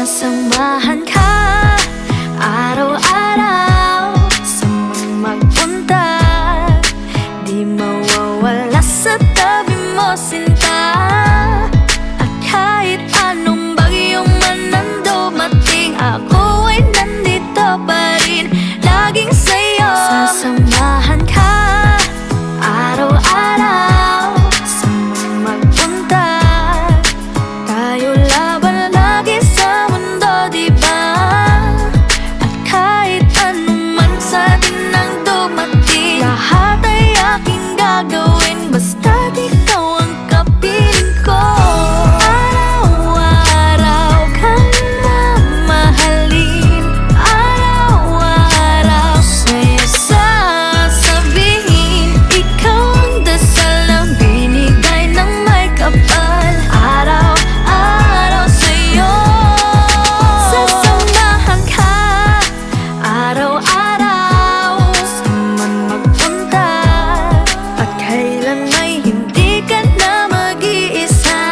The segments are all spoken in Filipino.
Sasamahan ka araw-araw saan man magpunta. Di mawawala sa tabi mo, sinta. At kahit anong bagyong man ang dumating, ako ay nandito pa rin, laging sa'yo. Sasamahan ka araw-araw saan man magpunta. Tayo laban lagi sa mundo, diba? At kahit anong man sa atin ang dumating, lahat ay aking gagawin basta't ikaw ang kapiling ko. Araw-araw kang mamahalin, araw-araw sa'yo sasabihin. Ikaw ang dasal na binigay ng may kapal. Araw-araw sa'yo sasamahan ka, araw-araw saan man magpunta. At kailan ay hindi ka na mag-iisa.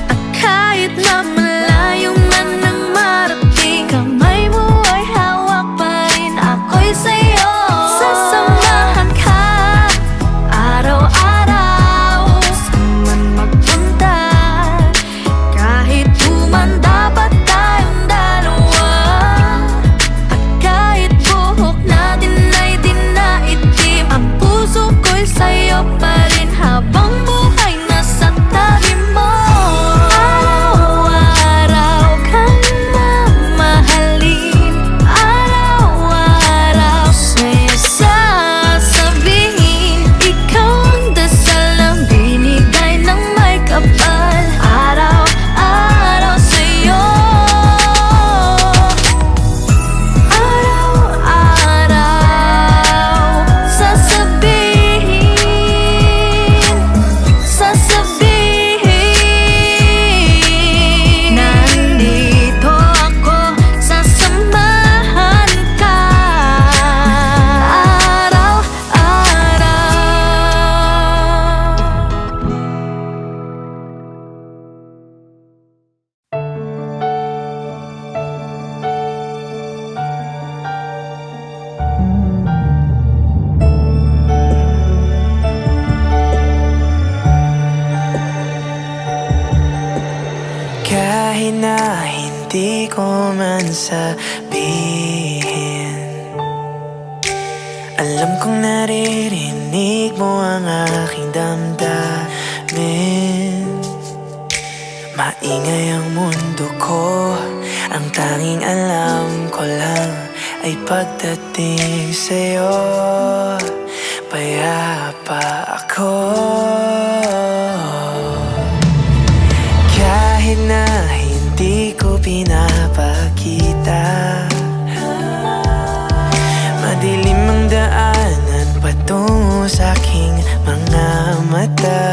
At kahit na malayo man ang marating, kamay mo ay hawak pa rin, ako'y sa'yo. Sasamahan ka araw-araw saan man magpunta. Kahit tumanda pa tayong dalawa, at kahit buhok natin ay di na itim, ang puso ko'y sa'yo pa rin habang buhay nasa tabi mo. Araw-araw kang mamahalin, araw-araw sa'yo sasabihin. Ikaw ang dasal na binigay ng may kapal. Araw-araw sa'yo, araw-araw sasabihin, sasabihin. Nandito ako, sasamahan ka Kahit na hindi ko man sabihin, alam kong naririnig mo ang aking damdamin. Maingay ang mundo ko, ang tanging alam ko lang ay pagdating sa'yo. Payapa ako. Kahit na hindi ko pinapakita, madilim ang daanan patungo sa aking mga mata.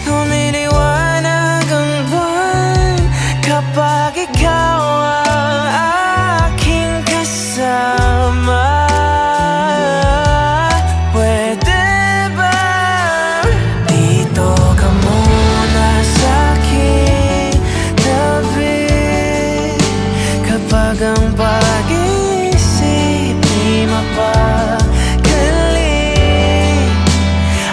Lumiliwanag ang buwan kapag ikaw ang aking kasama. Pwede ba dito ka muna sa'king tabi? Kapag ang pag-iisip di mapagaling,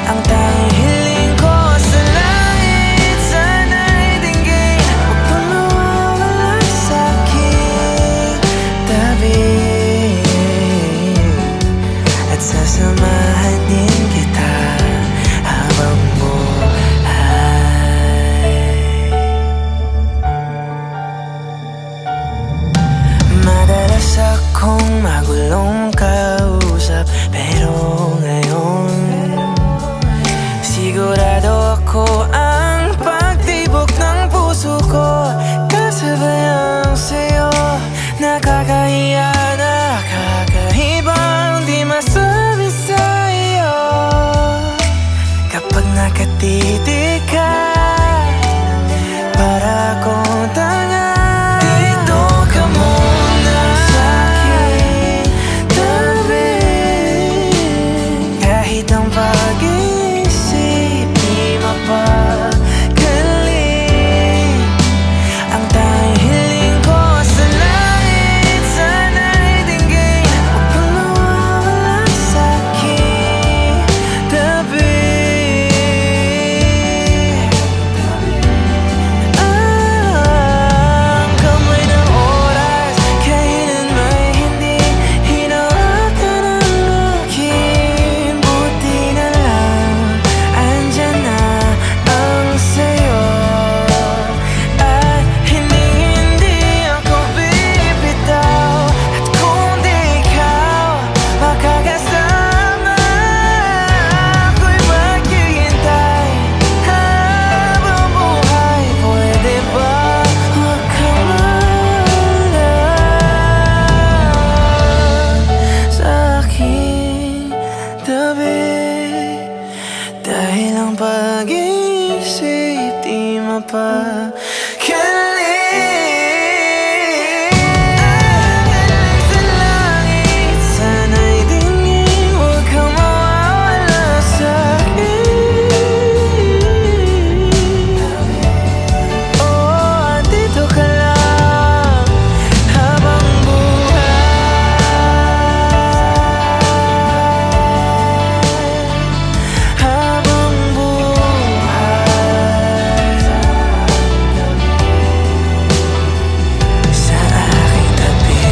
ang tanging hiling ko sa langit sana'y dinggin. Huwag kang mawawala sa'king tabi, at sasamahan din kita habang buhay. Madalas akong magulong kausap, pero ngayon sigurado ako ang pagtibok ng puso ko. Kasabayang sa'yo, nakakahiya, nakakaibang di masabi sa'yo. Kapag nakatitig ka, para akong tanga. Dito ka muna sa'king tabi, kahit ang pag-iisip di mapagaling, ang Dahil ang pag-iisip di mapakali. Sa langit, sana'y tingin, huwag kang mawawala sa'kin. Oh, andito ka lang habang habang buhay sa aking tabi.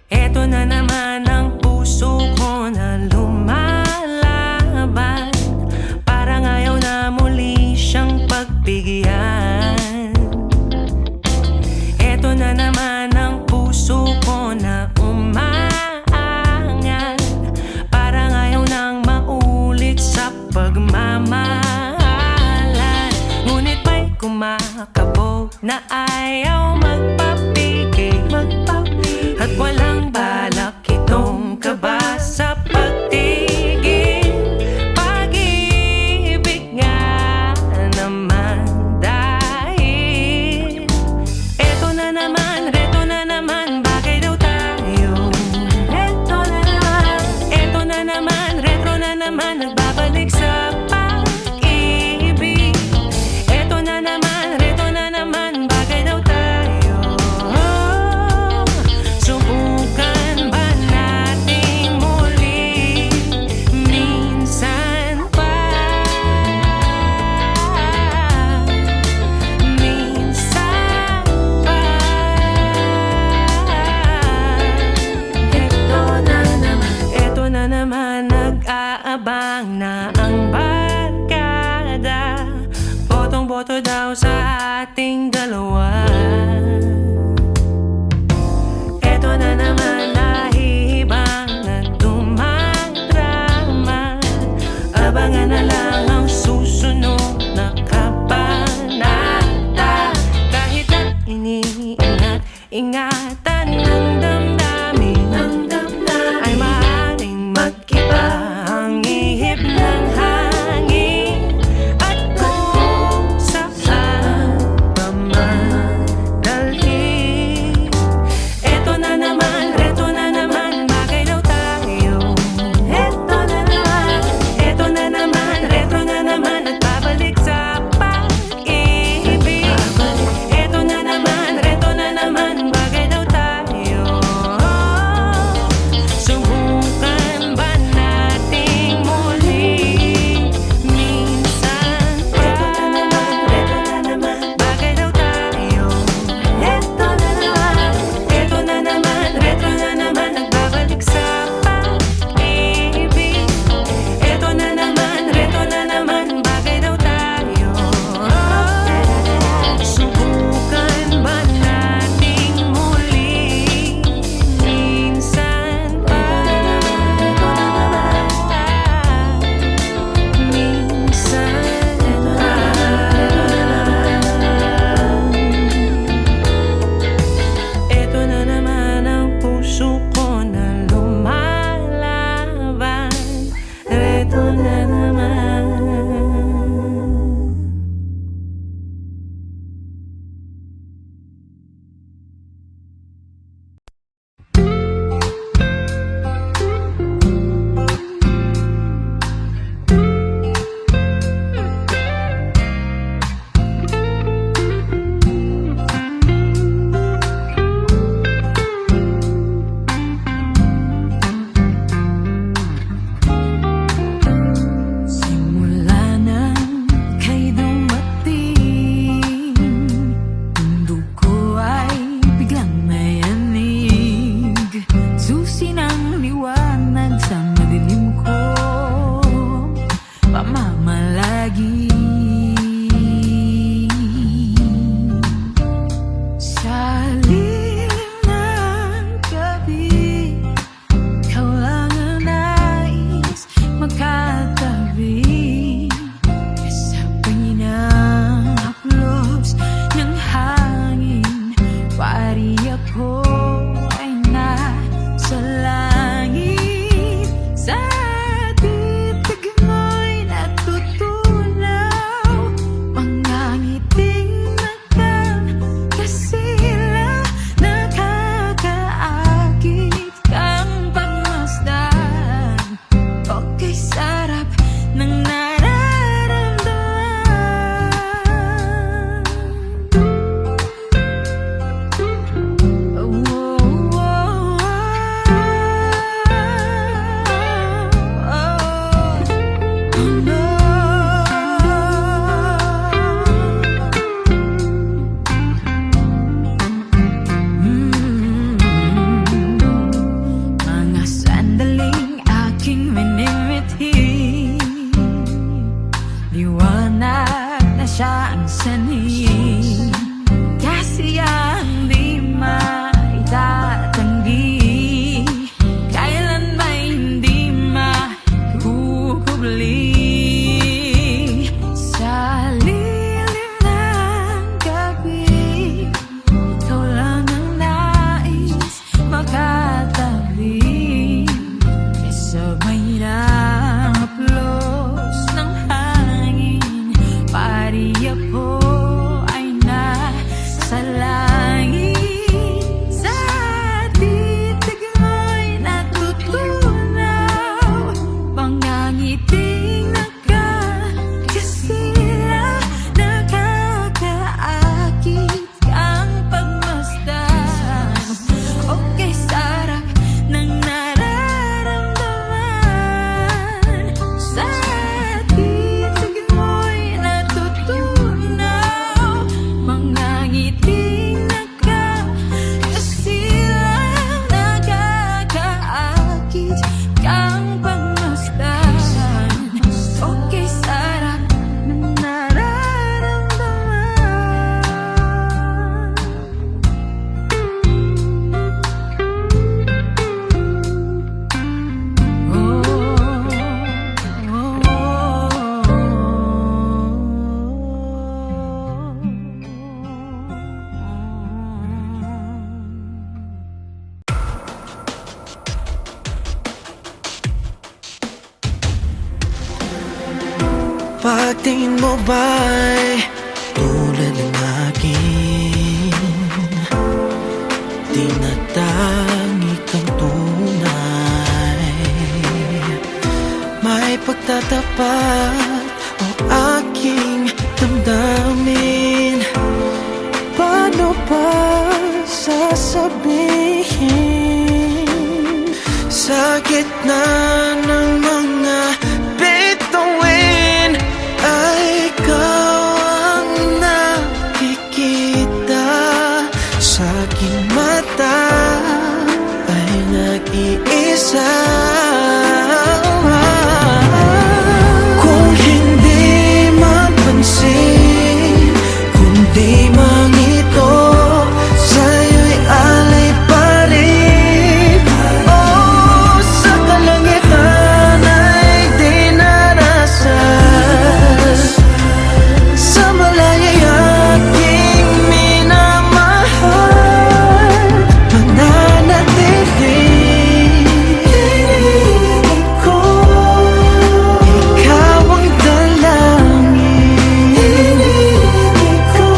Eto na naman ang puso ko na lumalaban, parang ayaw na muli siyang pagbigyan. Eto na naman ang puso ko na umaangat, parang ayaw nang maulit sa pagmamahalan. Ngunit may kumakabog na ayaw magpapigil, at walang balak itong kaba sa pagtigil. Pag-ibig nga naman dahil eto na naman, reto na naman, bagay daw tayo. Eto na naman, retro na naman, nagbabalik sa pag-ibig. Eto na naman, reto na naman, bagay daw tayo. Subukan ba natin muli minsan pa? Minsan pa. Eto na naman, nag-aabang na ang barkada. Botong-boto daw sa ating dalawa. Eto na naman, nahihibang na dumadrama. Abangan na lang ang susunod na kabanata. Kahit na iniingat-ingatan ng damdamin, ay maaaring mag-iba ang ihip ng hangin. At kung saan pagtingin mo ba'y tulad ng akin? Di natangi kang tunay. May pagtatapat o aking damdamin. Paano pa sasabihin? Sa gitna ng mga bituin ay ikaw ang nakikita. Sa aking mata ay nag-iisa. Kung hindi mapansin, kundi mangito, sa'yo'y alay pa rin. Oh, sa kalangitan ay di narasas. Sa malaya'y aking minamahal, mananatili ko. Ikaw ang dalangin ko.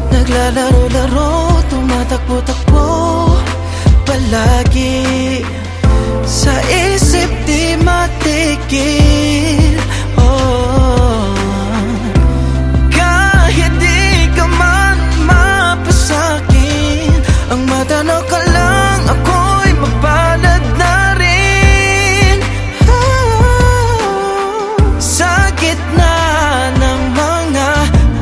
Naglalaro-laro, tumatakbo-takbo palagi. Sa isip di matigil. Oh, kahit di ka man mapasakin, ang matanaw ka lang, ako'y mapalad na rin. Sa gitna ng mga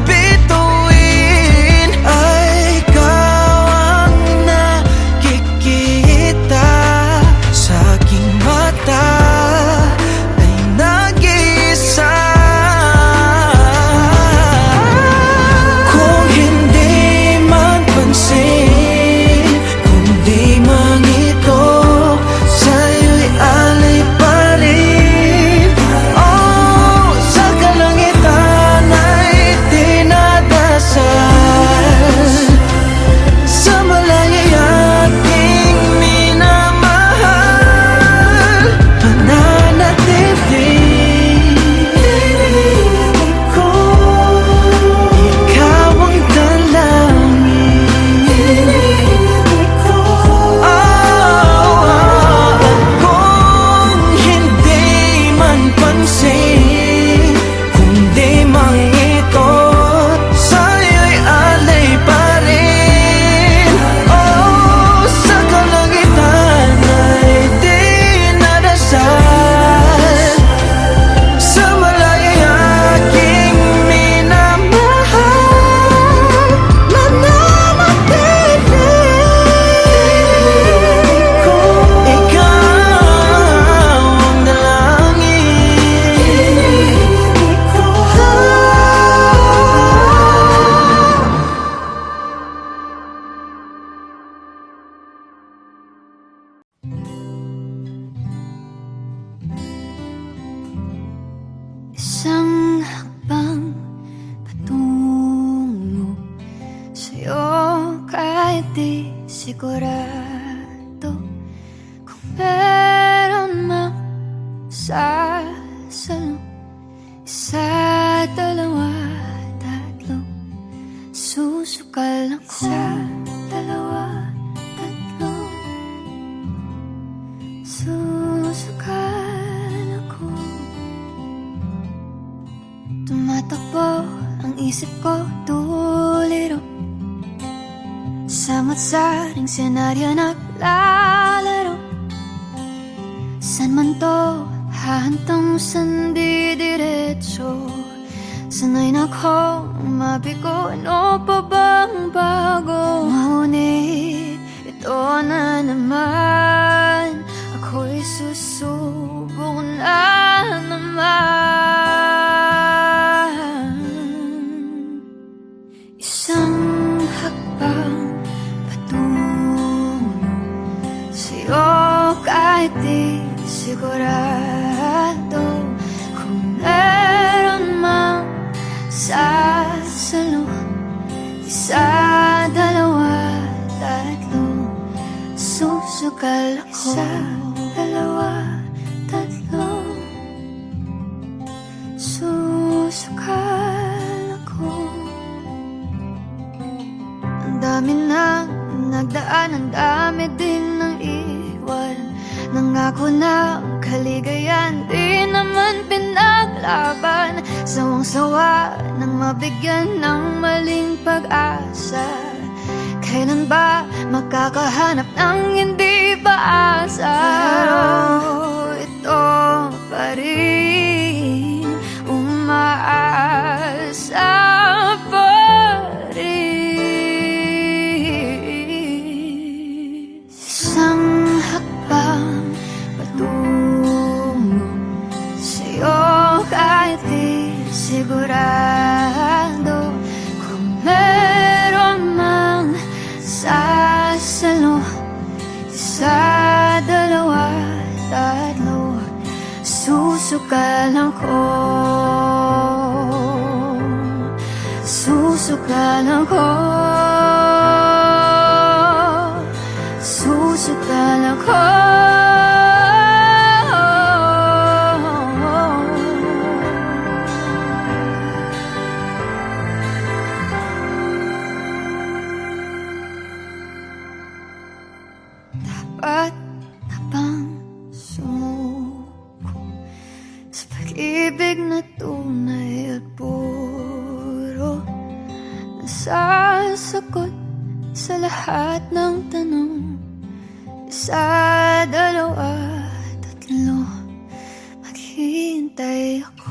bituin ay ikaw ang nakikita. Sa aking mata ay nag-iisa. Kung hindi man pansin, kundi mangito, sa'yo'y alay pa rin. Oh, sa kalangitan ay dinadasal. Sa malaya'y aking minamahal, mananatili ko. Ikaw ang dalangin ko. Kung hindi man pansin, kundi mangitot, sa'yo'y alay pa rin. Oh, sa kalangitan ay di narasal. Sa malaya'y aking minamahal, mananatili ko. Ikaw ang dalangin ko. Isang hakbang patungo sa'yo, kahit di sigurado kung meron mang sasalo. Isa, dalawa, tatlo, susukal ako. Isa, dalawa, tatlo, susukal ako. Tumatakbo ang isip ko, tuliro sa matsaring senaryo naglalaro. San man to hahantong, san di diretso. Sanay na akong mabigo, ano pa bang bago? Ngunit ito na naman, ako'y susubok na naman. Isang hakbang patungo sa'yo, kahit di sigurado kung meron mang sasalo. Isa, dalawa, tatlo, susukal ako. Isa, dalawa, tatlo, minsan ang dami din ng iwan. Nangako na ang kaligayan, di naman pinaglaban. Sawang-sawa nang mabigyan ng maling pag-asa. Kailan ba makakahanap ng hindi paasa? Pero ito pa rin, umaasa pa rin. Isang hakbang patungo sa'yo, kahit di sigurado kung meron mang sasalo. Isa, dalawa, tatlo, susukalan ko. Susukalan ko. Susukalan ko. Dapat na bang sumuko sa pag-ibig na tunay at puro, nasasagot sa lahat ng tanong? Isa, dalawa, tatlo, maghihintay ako.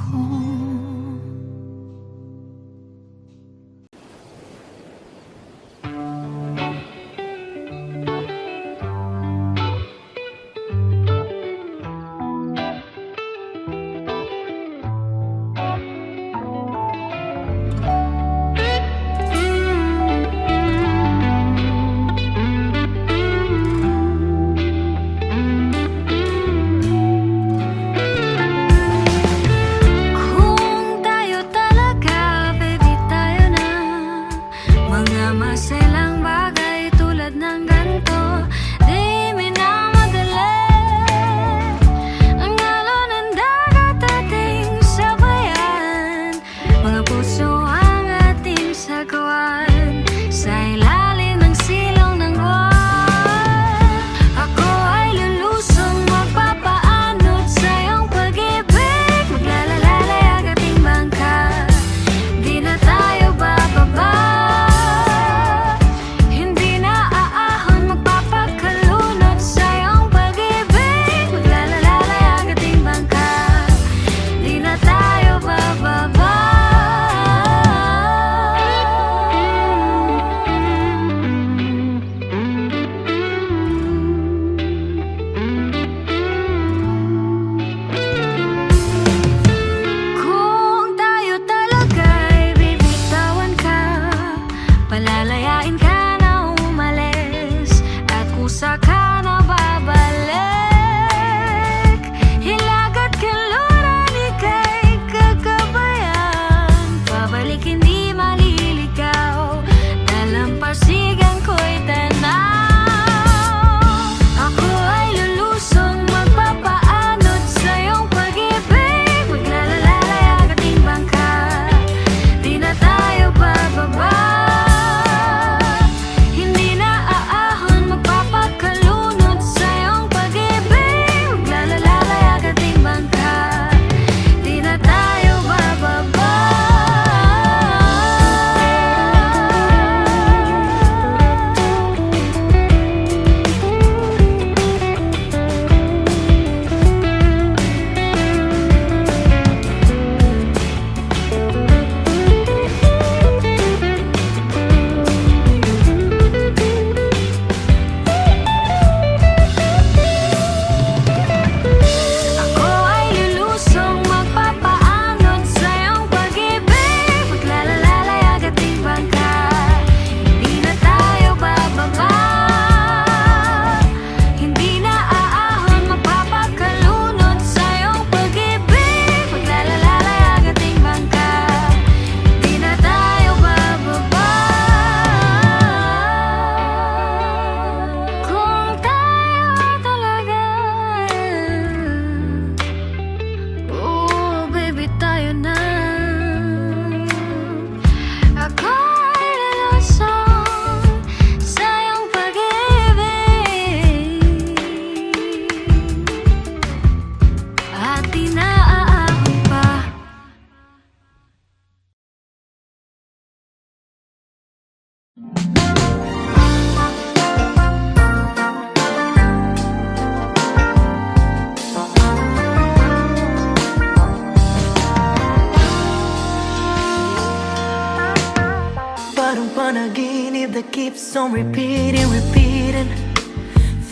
that keeps on repeating, repeating.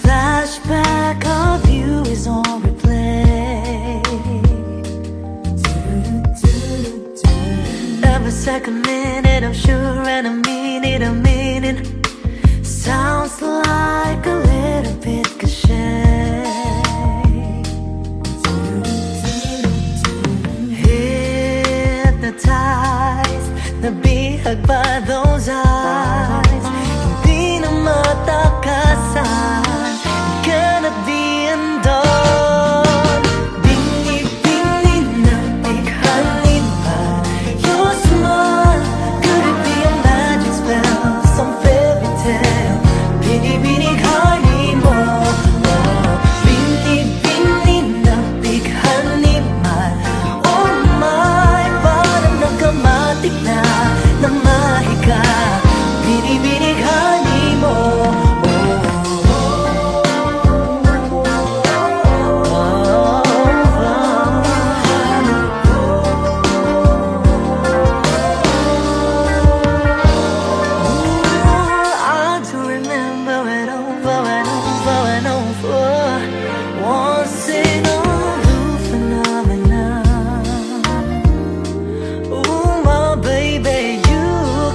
Flashback of you is on replay. Every second, minute, I'm sure, and I mean it, I mean it. Sounds like a little bit cliche. Hypnotized, nabihag by those eyes. Hindi na matakasan, cannot be undone. Bini-bini na bighanin pa your smile. Could it be a magic spell, some fairy tale? Bini-bini mo, oh. Bini-bini na bighanin man. Oh my, parang nakamatik na mahiga. Bini-bini mo, I do remember it over and over and over. Once in a blue phenomenon. Ooh, my baby, you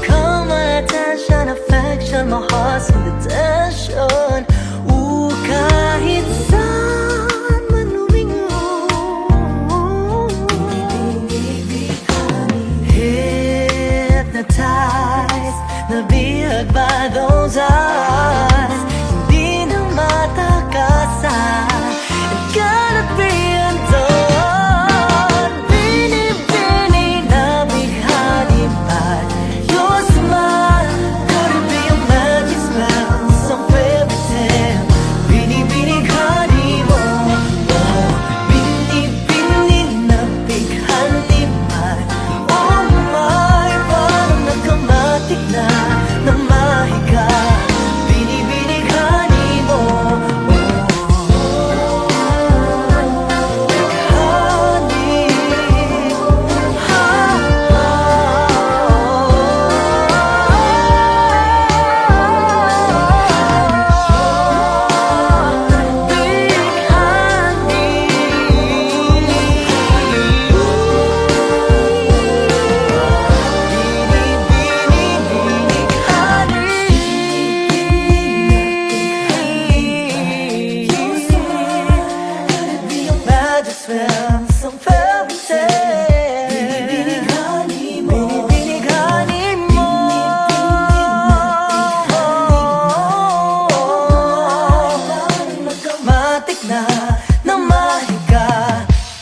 caught my attention, affection, my heart's in the tension. Ooh, kahit saan man lumingon. Hypnotized, nabihag by those eyes. Hindi na matakasan, it cannot be undone. Bini-bini na bighani pa your smile. Could it be a magic spell, some fairy tale? Bini-bini mo, oh. Bini-bini na bighani pa. Oh my, parang nakamatik na mahiga. Bini-bini mo, oh. Magic spell, some fairy tale. Bini-bini mo, nakamatik na mahiga.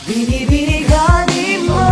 Bini-bini mo.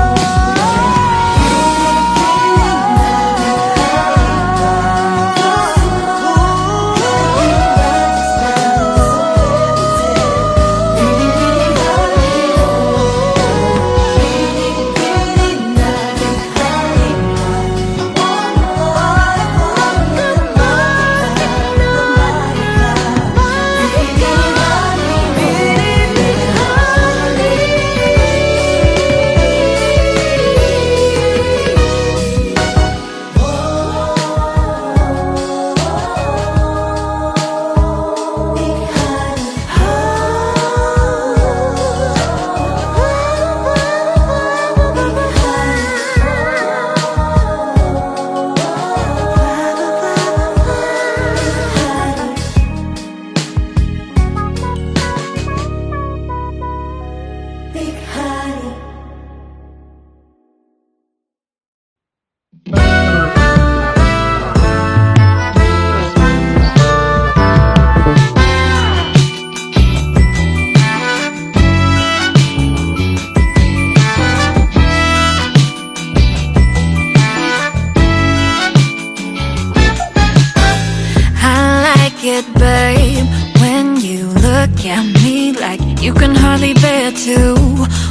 It, babe, when you look at me like you can hardly bear to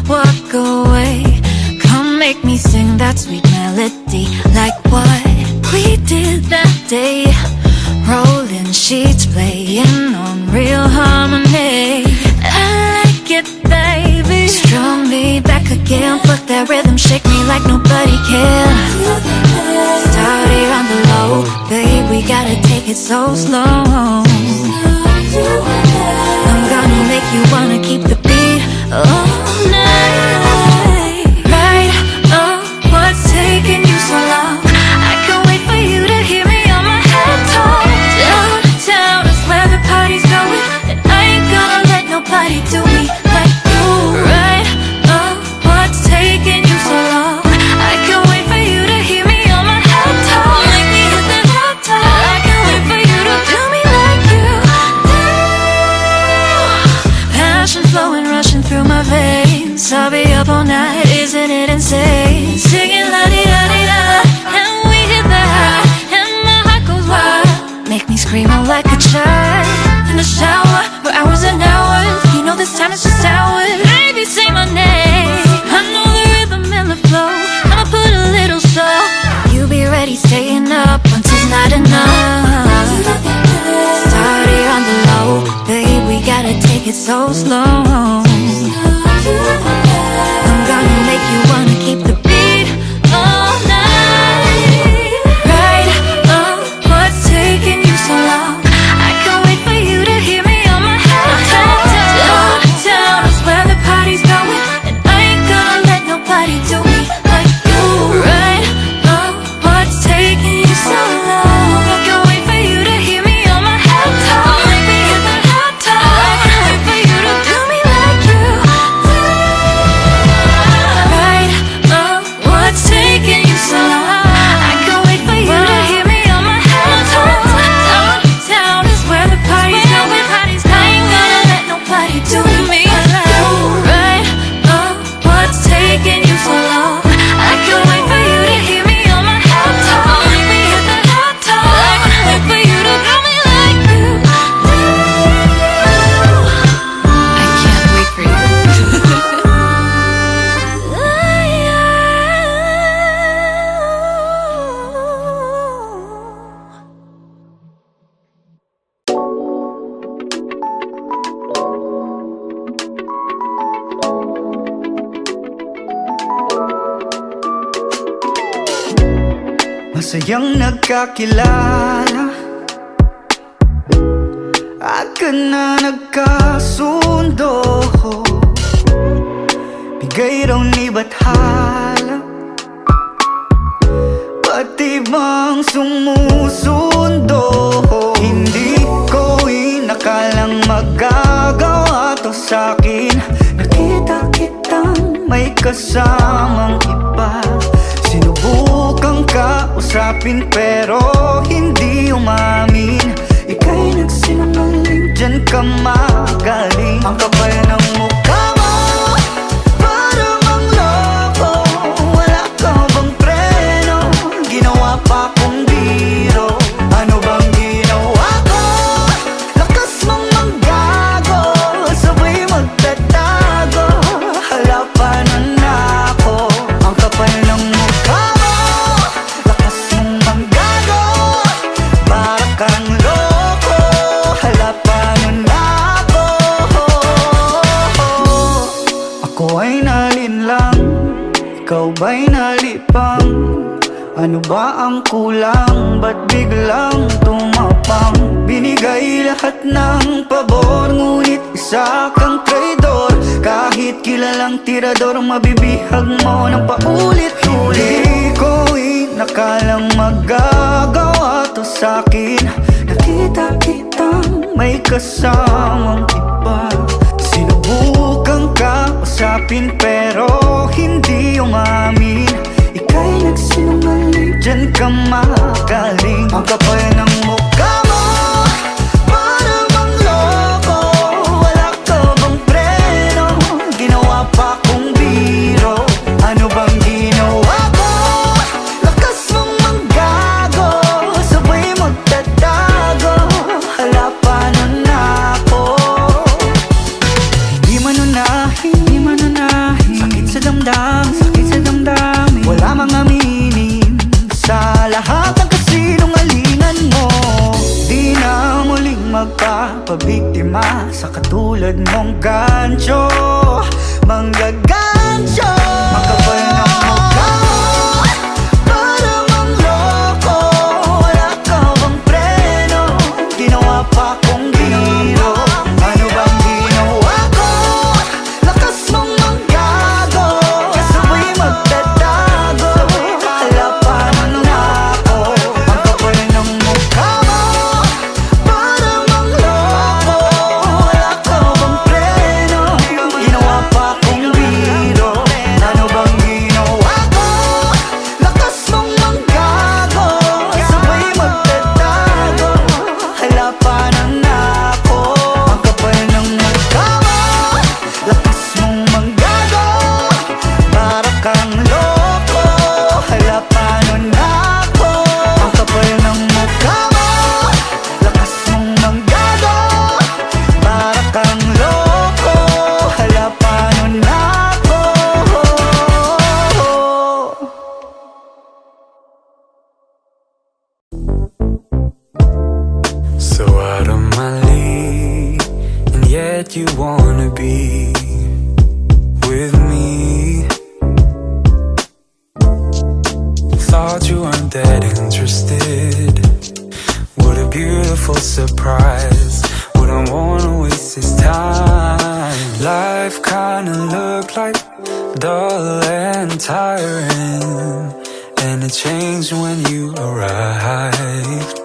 walk away. Come make me sing that sweet melody, like what we did that day. Rolling sheets, playing on real harmony. I like it, baby. Strong me back again, put that rhythm, shake me like nobody can. Started on the low, baby. we gotta take it so slow. I'm gonna make you wanna keep the beat all night. Right, what's taking you so long? I can't wait for you to hear me on my head talk. Downtown is where the party's going, and I ain't gonna let nobody do me like you. Right, what's taking you so long? I can't wait for you to hear me on my head talk. Make me hit the hot top. I can't wait for you to do me like you do. Passion flowing, rushing through my veins. I'll be up all night, isn't it insane? Singing la-di-da-di-da, and we hit the high, and my heart goes wild. Make me scream out like a child. In the shower, for hours and hours. You know this time it's just ours. Baby, say my name. I know the rhythm and the flow. I'ma put a little show. You be ready, staying up until's not enough. Started on the low, babe, we gotta take it so slow. I'm gonna make you wanna keep the beat all night. Right, what's taking you so long? I can't wait for you to hear me on my head talk. Downtown is where the party's going, and I ain't gonna let nobody do me like you. Right, what's taking you so long? I can't wait for you to hear me on my head talk. Make me hit the hot top. I can't wait for you to do me like you do. Right, what's taking you so long? I can't wait for you to hear me on my head talk. Downtown is where the party's going, I ain't gonna let nobody do me like you. Right, what's taking you so long? I can't wait for you to hear me on my head talk. Make me hit the hot top. I can't wait for you to do me like you do. I can't wait for you. Masayang nagkakilala agad na nagkasundo. Bigay raw ni Bathala, pati bang sumusundo. Hindi ko inakalang magagawa to sa'kin. Nakita kitang may kasamang iba. Sinubukan kausapin pero hindi umamin. Ika'y nagsinungaling, dyan ka magaling. Ang kapal ng mukha mo, para mang loko. Wala ka bang preno? Ginawa pa kong biro. Ano bang ginawa ko? Lakas mong manggago, sabay magtatago. Hala pa nun ako. Ang kapal ng mukha mo, lakas mong manggago. Para kang loko, hala pa nun ako. Ako ay nalinlang, ikaw ba'y nalipang? Ano ba ang kulang? Ba't biglang tumapang? Binigay lahat ng pabor, ngunit isa kang traidor. Kahit kilalang tirador, mabibihag mo ng paulit-ulit. Hindi ko inakalang magagawa to sa'kin. Nakita kitang may kasamang iba. Sinubukan kausapin pero hindi umamin. Ika'y nagsinungaling, dyan ka magaling. Ang kapal ng mukha mo, para bang loko. Wala ka bang preno? Ginawa pa kong biro. Ano bang ginawa ko? Lakas mong manggago, sabay magtatago. Hala pa nun ako. Hindi manunahin, sakit sa damdamin, sakit sa damdamin. Wala mga aminin sa lahat ng kasinungalingan mo. Di na muling magpapabiktima sa katulad mong gancho. Manggagancho, makapal ng mukha mo, para mang loko. Wala ka bang like you wanna be with me. Thought you weren't that interested. What a beautiful surprise. Wouldn't wanna waste his time. Life kinda looked like dull and tiring, and it changed when you arrived.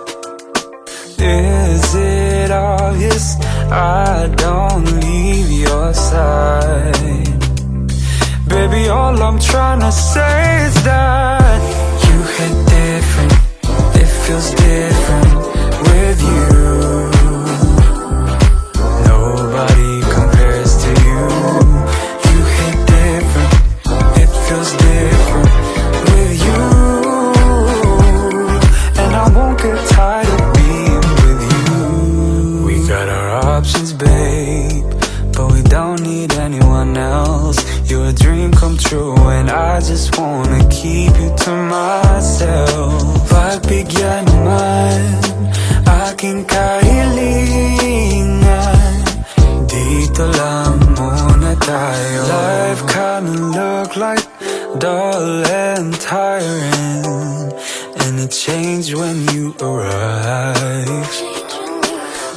Is it obvious I don't leave your side? Baby, all I'm trying to say is that you hit different. It feels different with you. Nobody compares to you. You hit different. It feels different with you. And I won't get tired of being with you. We got our options, babe, but we don't need anyone else. You're a dream come true, and I just wanna keep you to myself. Pagbigyan naman aking kahilingan, dito lang muna tayo. Life kinda look like dull and tiring, and it changed when you arrived.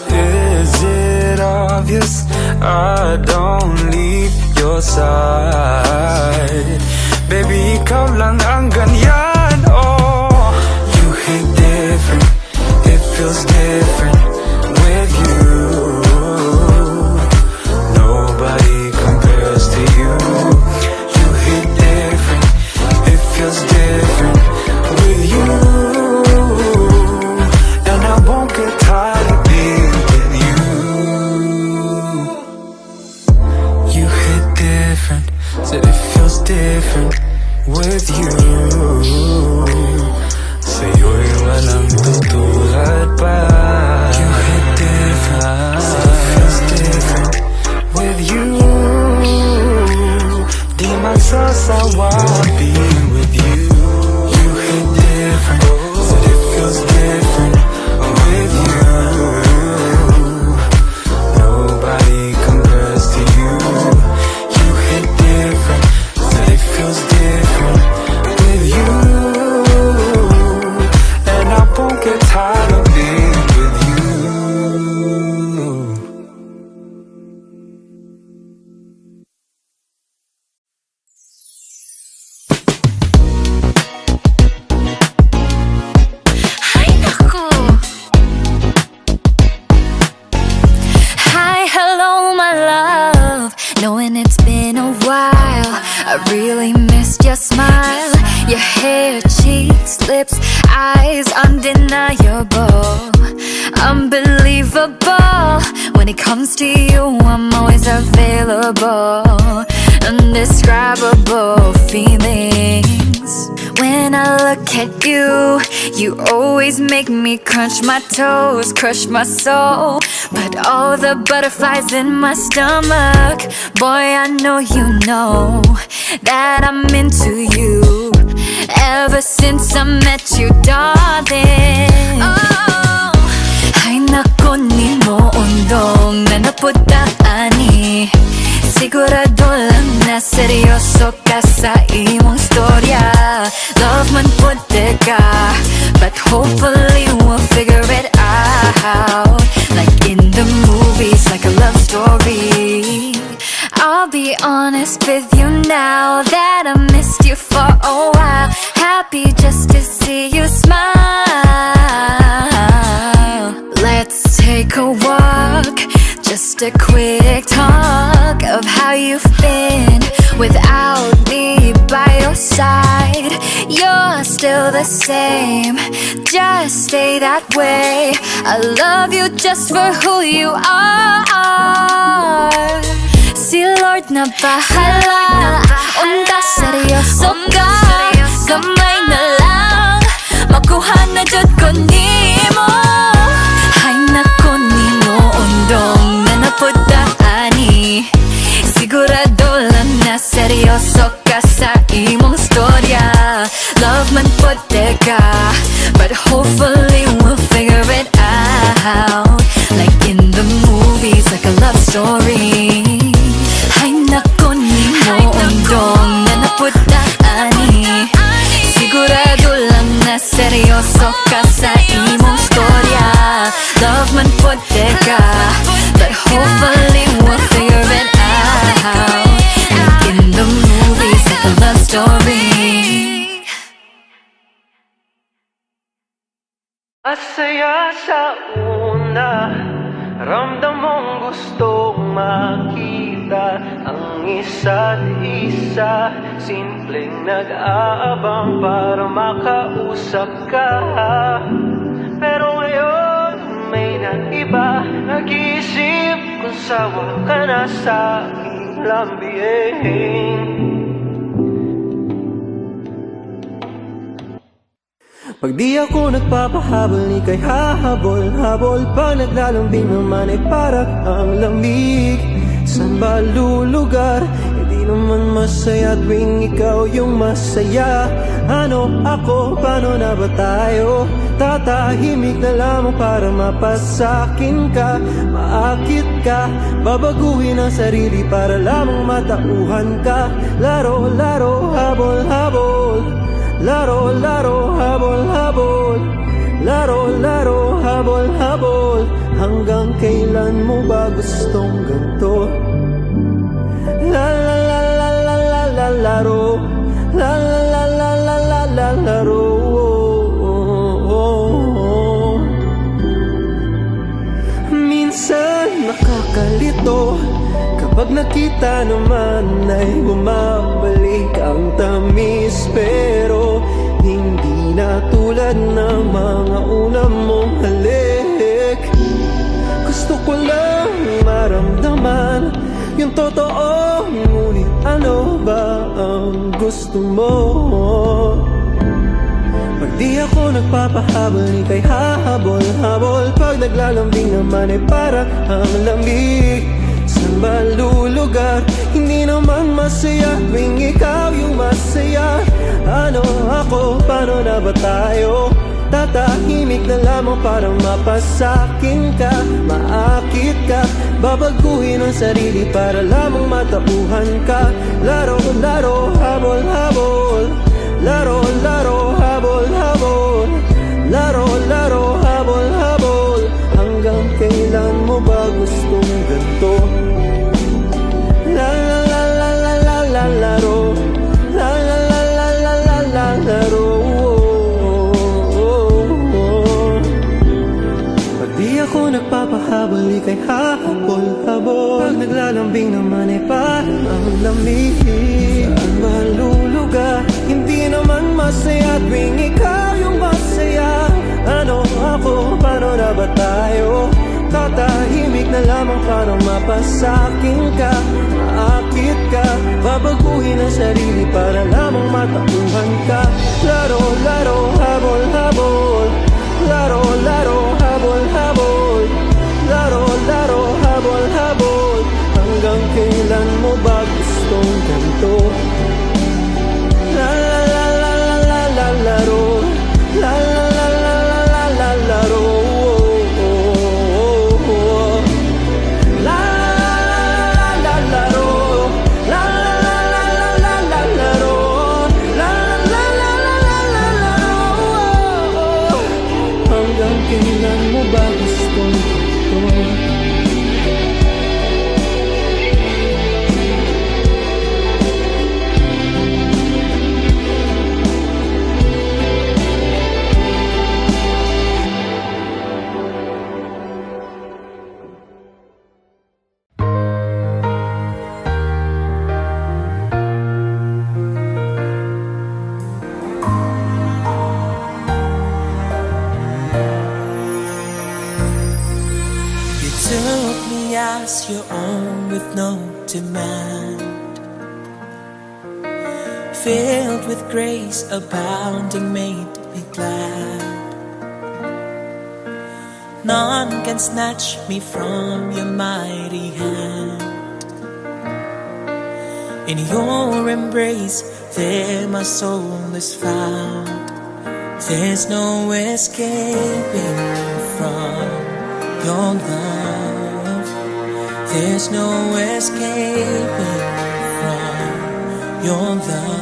Is it obvious I don't leave your side? Baby, ikaw lang ang ganyan, oh. You hit different, it feels different with you. Nobody compares to you. You hit different, it feels different with you. And I won't get tired of being with you. You hit different, said it feels different with you. Sa'yo'y walang tutulad pa. You hit different, said it feels different with you. Di magsasawa being with you. You hit different, said it feels different with you. Nobody compares to you. You hit different, said it feels different with you. And I won't get tired of being with you. Ay, naku! Hi, hello, my love. Knowing it's been a while, I really missed your smile. Your hair, cheeks, lips, eyes, undeniable, unbelievable. When it comes to you, I'm always available. Indescribable feelings. When I look at you, you always make me crunch my toes, crush my soul. Put all the butterflies in my stomach. Boy, I know you know that I'm into you. Ever since I met you, darling. Oh, ay nako, ni mo undong na napudaan-ani. Sigurado lang na seryoso ka sa iyong storya. Love man puti ka, but hopefully we'll figure it out. Like in the movies, like a love story. I'll be honest with you now that I missed you for a while. Happy just to see you smile. Let's take a walk, just a quick talk of how you've been without me by your side. You're still the same, just stay that way. I love you just for who you are. Si Lord na bahala, unta seryoso ka. Gamay na lang, makuha na jud ko nimo. Ay nako, nimo undong na napudaan-ani. Sigurado lang na seryoso ka sa imong storya. Love man puti ka, but hopefully we'll figure it out. Like in the movies, like a love story. seryoso ka sa imong storya. Love man pod ka, but hopefully we'll figure it out. Like in the movies, like a love story. Masaya sa una, ramdam mong gustong makita ang isa't isa. Simpleng nag-aabang para makausap ka. Pero ngayon may nag-iba, nag-iisip kung sawa ka na sa aking lambing. Pag di ako nagpapahabol, ika'y hahabol-habol. Pag naglalambing naman ay para ang lamig. Saan ba lulugar? Hindi naman masaya tuwing ikaw yung masaya. Ano ako? Paano na ba tayo? Tatahimik na lamang para mapasakin ka. Maakit ka, babaguhin ang sarili para lamang matauhan ka. Laro, laro, habol-habol. Laro, laro, habol-habol. Laro, laro, habol-habol. Hanggang kailan mo ba gustong ganito? La la la la la la la laro. La la la la la la la laro. Minsan nakakalito kapag nakita naman ay bumabalik ang tamis. Pero hindi na tulad ng mga una mong halik. Gusto ko lang maramdaman yung totoo, ngunit ano ba ang gusto mo? Pag di ako nagpapahabol, ika'y hahabol-habol. Pag naglalambing naman ay para ang lamig. Saan ba lulugar? Hindi naman masaya tuwing ikaw yung masaya. Ano ako? Paano na ba tayo? Tatahimik na lamang para mapasakin ka. Maakit ka, babaguhin ang sarili para lamang matauhan ka. Laro, laro, habol-habol. Laro, laro, habol-habol. Laro, laro, habol-habol. Hanggang kailan mo ba gustong ganito? La la la la la la la laro. La la la la la la la laro. Pag di ako nagpapahabol, ika'y hahabol-habol. Pag naglalambing naman ay parang ang lamig. Saan ba lulugar? Hindi naman masaya tuwing ikaw yung masaya. Ano ako? Paano na ba tayo? Tatahimik na lamang para mapasakin ka. Maakit ka, babaguhin ang sarili para lamang matauhan ka. Laro, laro, habol-habol. Laro, laro, habol-habol. Laro, laro, habol-habol. Hanggang kailan mo ba gustong ganito? La la la la la la la laro. La la la la la la la laro. La la la la laro. La la la la la la laro. La la la la la la laro. Hanggang kailan mo ba gustong ganito? Took me as your own with no demand, filled with grace abounding, made me glad. None can snatch me from your mighty hand. In your embrace there my soul is found. There's no escaping from your love. There's no escaping from your love.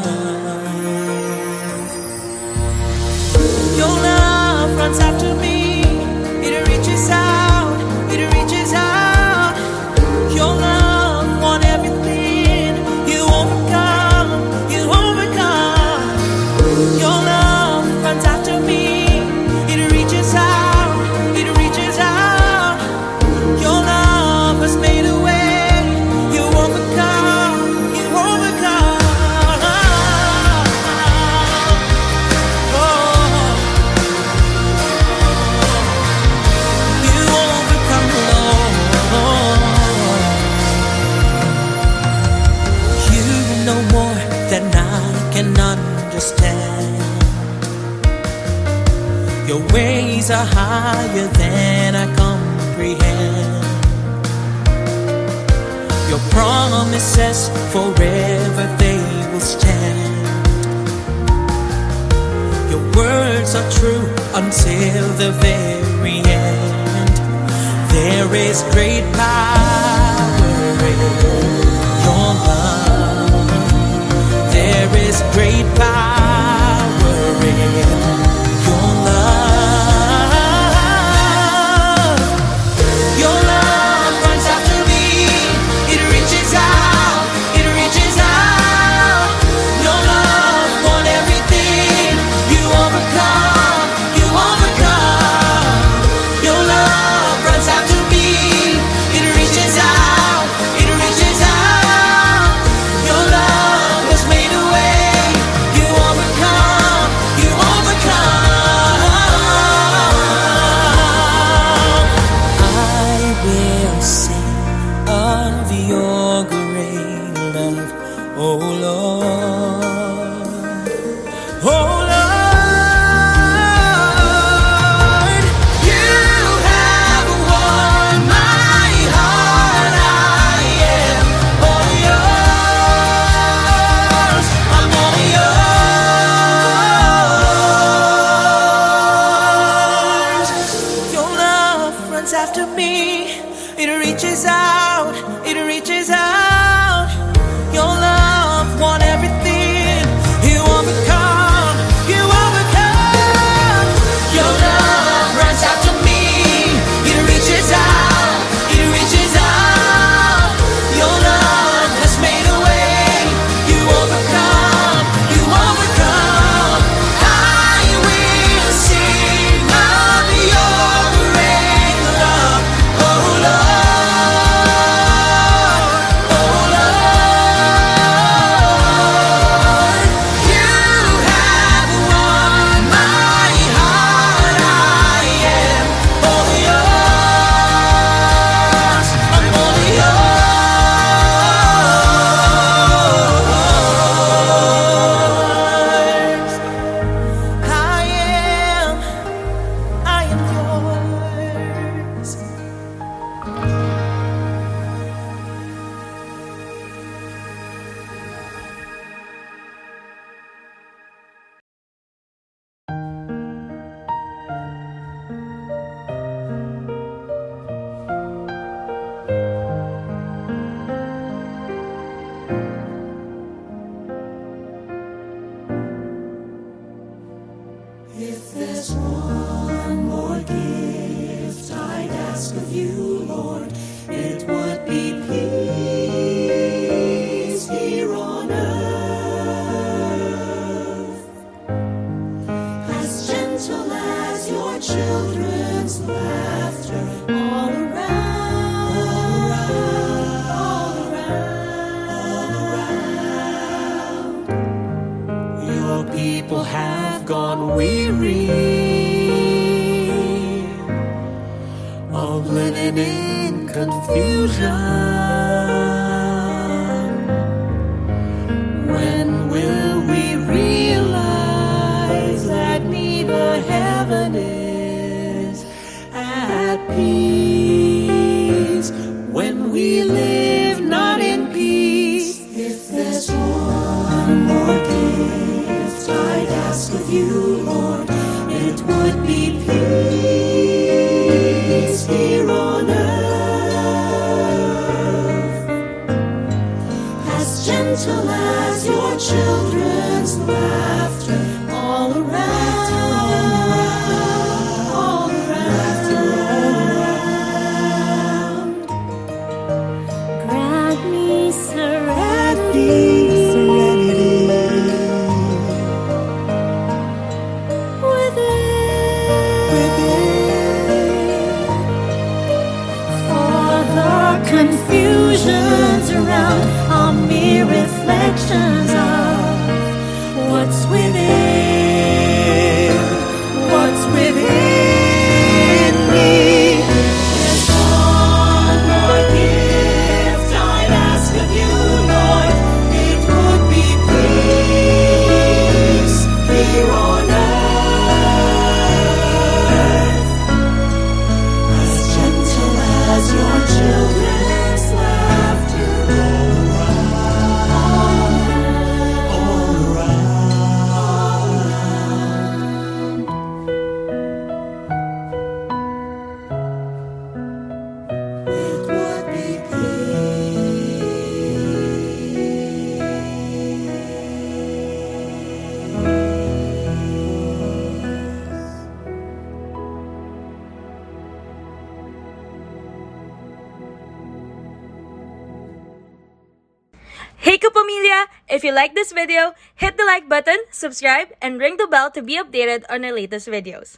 Your love runs after me. It reaches out, it reaches out. Your love won everything. You overcome, you overcome. Your love runs after me. It reaches out, it reaches out. Your love has made a way. You overcome, you overcome. Oh, you overcome, Lord. You know more than I can understand. Your ways are higher than I comprehend. Your promises forever they will stand. Your words are true until the very end. There is great power in your love. There is great power in your love. Your love runs after me. It reaches out, it reaches out. Your love won everything. You overcome, you overcome. Your love runs after me. It reaches out, it reaches out. Your love has made a way. You overcome, you overcome. I will sing of your great love, oh Lord. Oh Lord, you have won my heart. I am all yours. I'm all yours. Your love runs after me. It reaches out, it reaches out. Your love won everything. You overcome, you overcome. Your love runs after me. It reaches out, it reaches out. Your love has made a way. You overcome, you overcome. I will sing of your great love, oh Lord, oh Lord. You have won my heart. I am all yours. I'm all yours. I am yours. If there's one more gift I'd ask of you, Lord, it would be peace here on earth, as gentle as your children's laughter, all around, all around. Your people have gone weary of living in confusion. When will we realize that neither heaven is at peace? When we live not in peace. If there's one more gift I'd ask of you, Lord, it would be peace here on earth, as gentle as your children's laughter, all around, visions of what's within, what's within me. There's one more gift I'd ask of you, Lord. It would be peace here on earth, as gentle as your children's laughter all around. It would be Hey Kapamilya! If you like this video, hit the like button, subscribe, and ring the bell to be updated on our latest videos.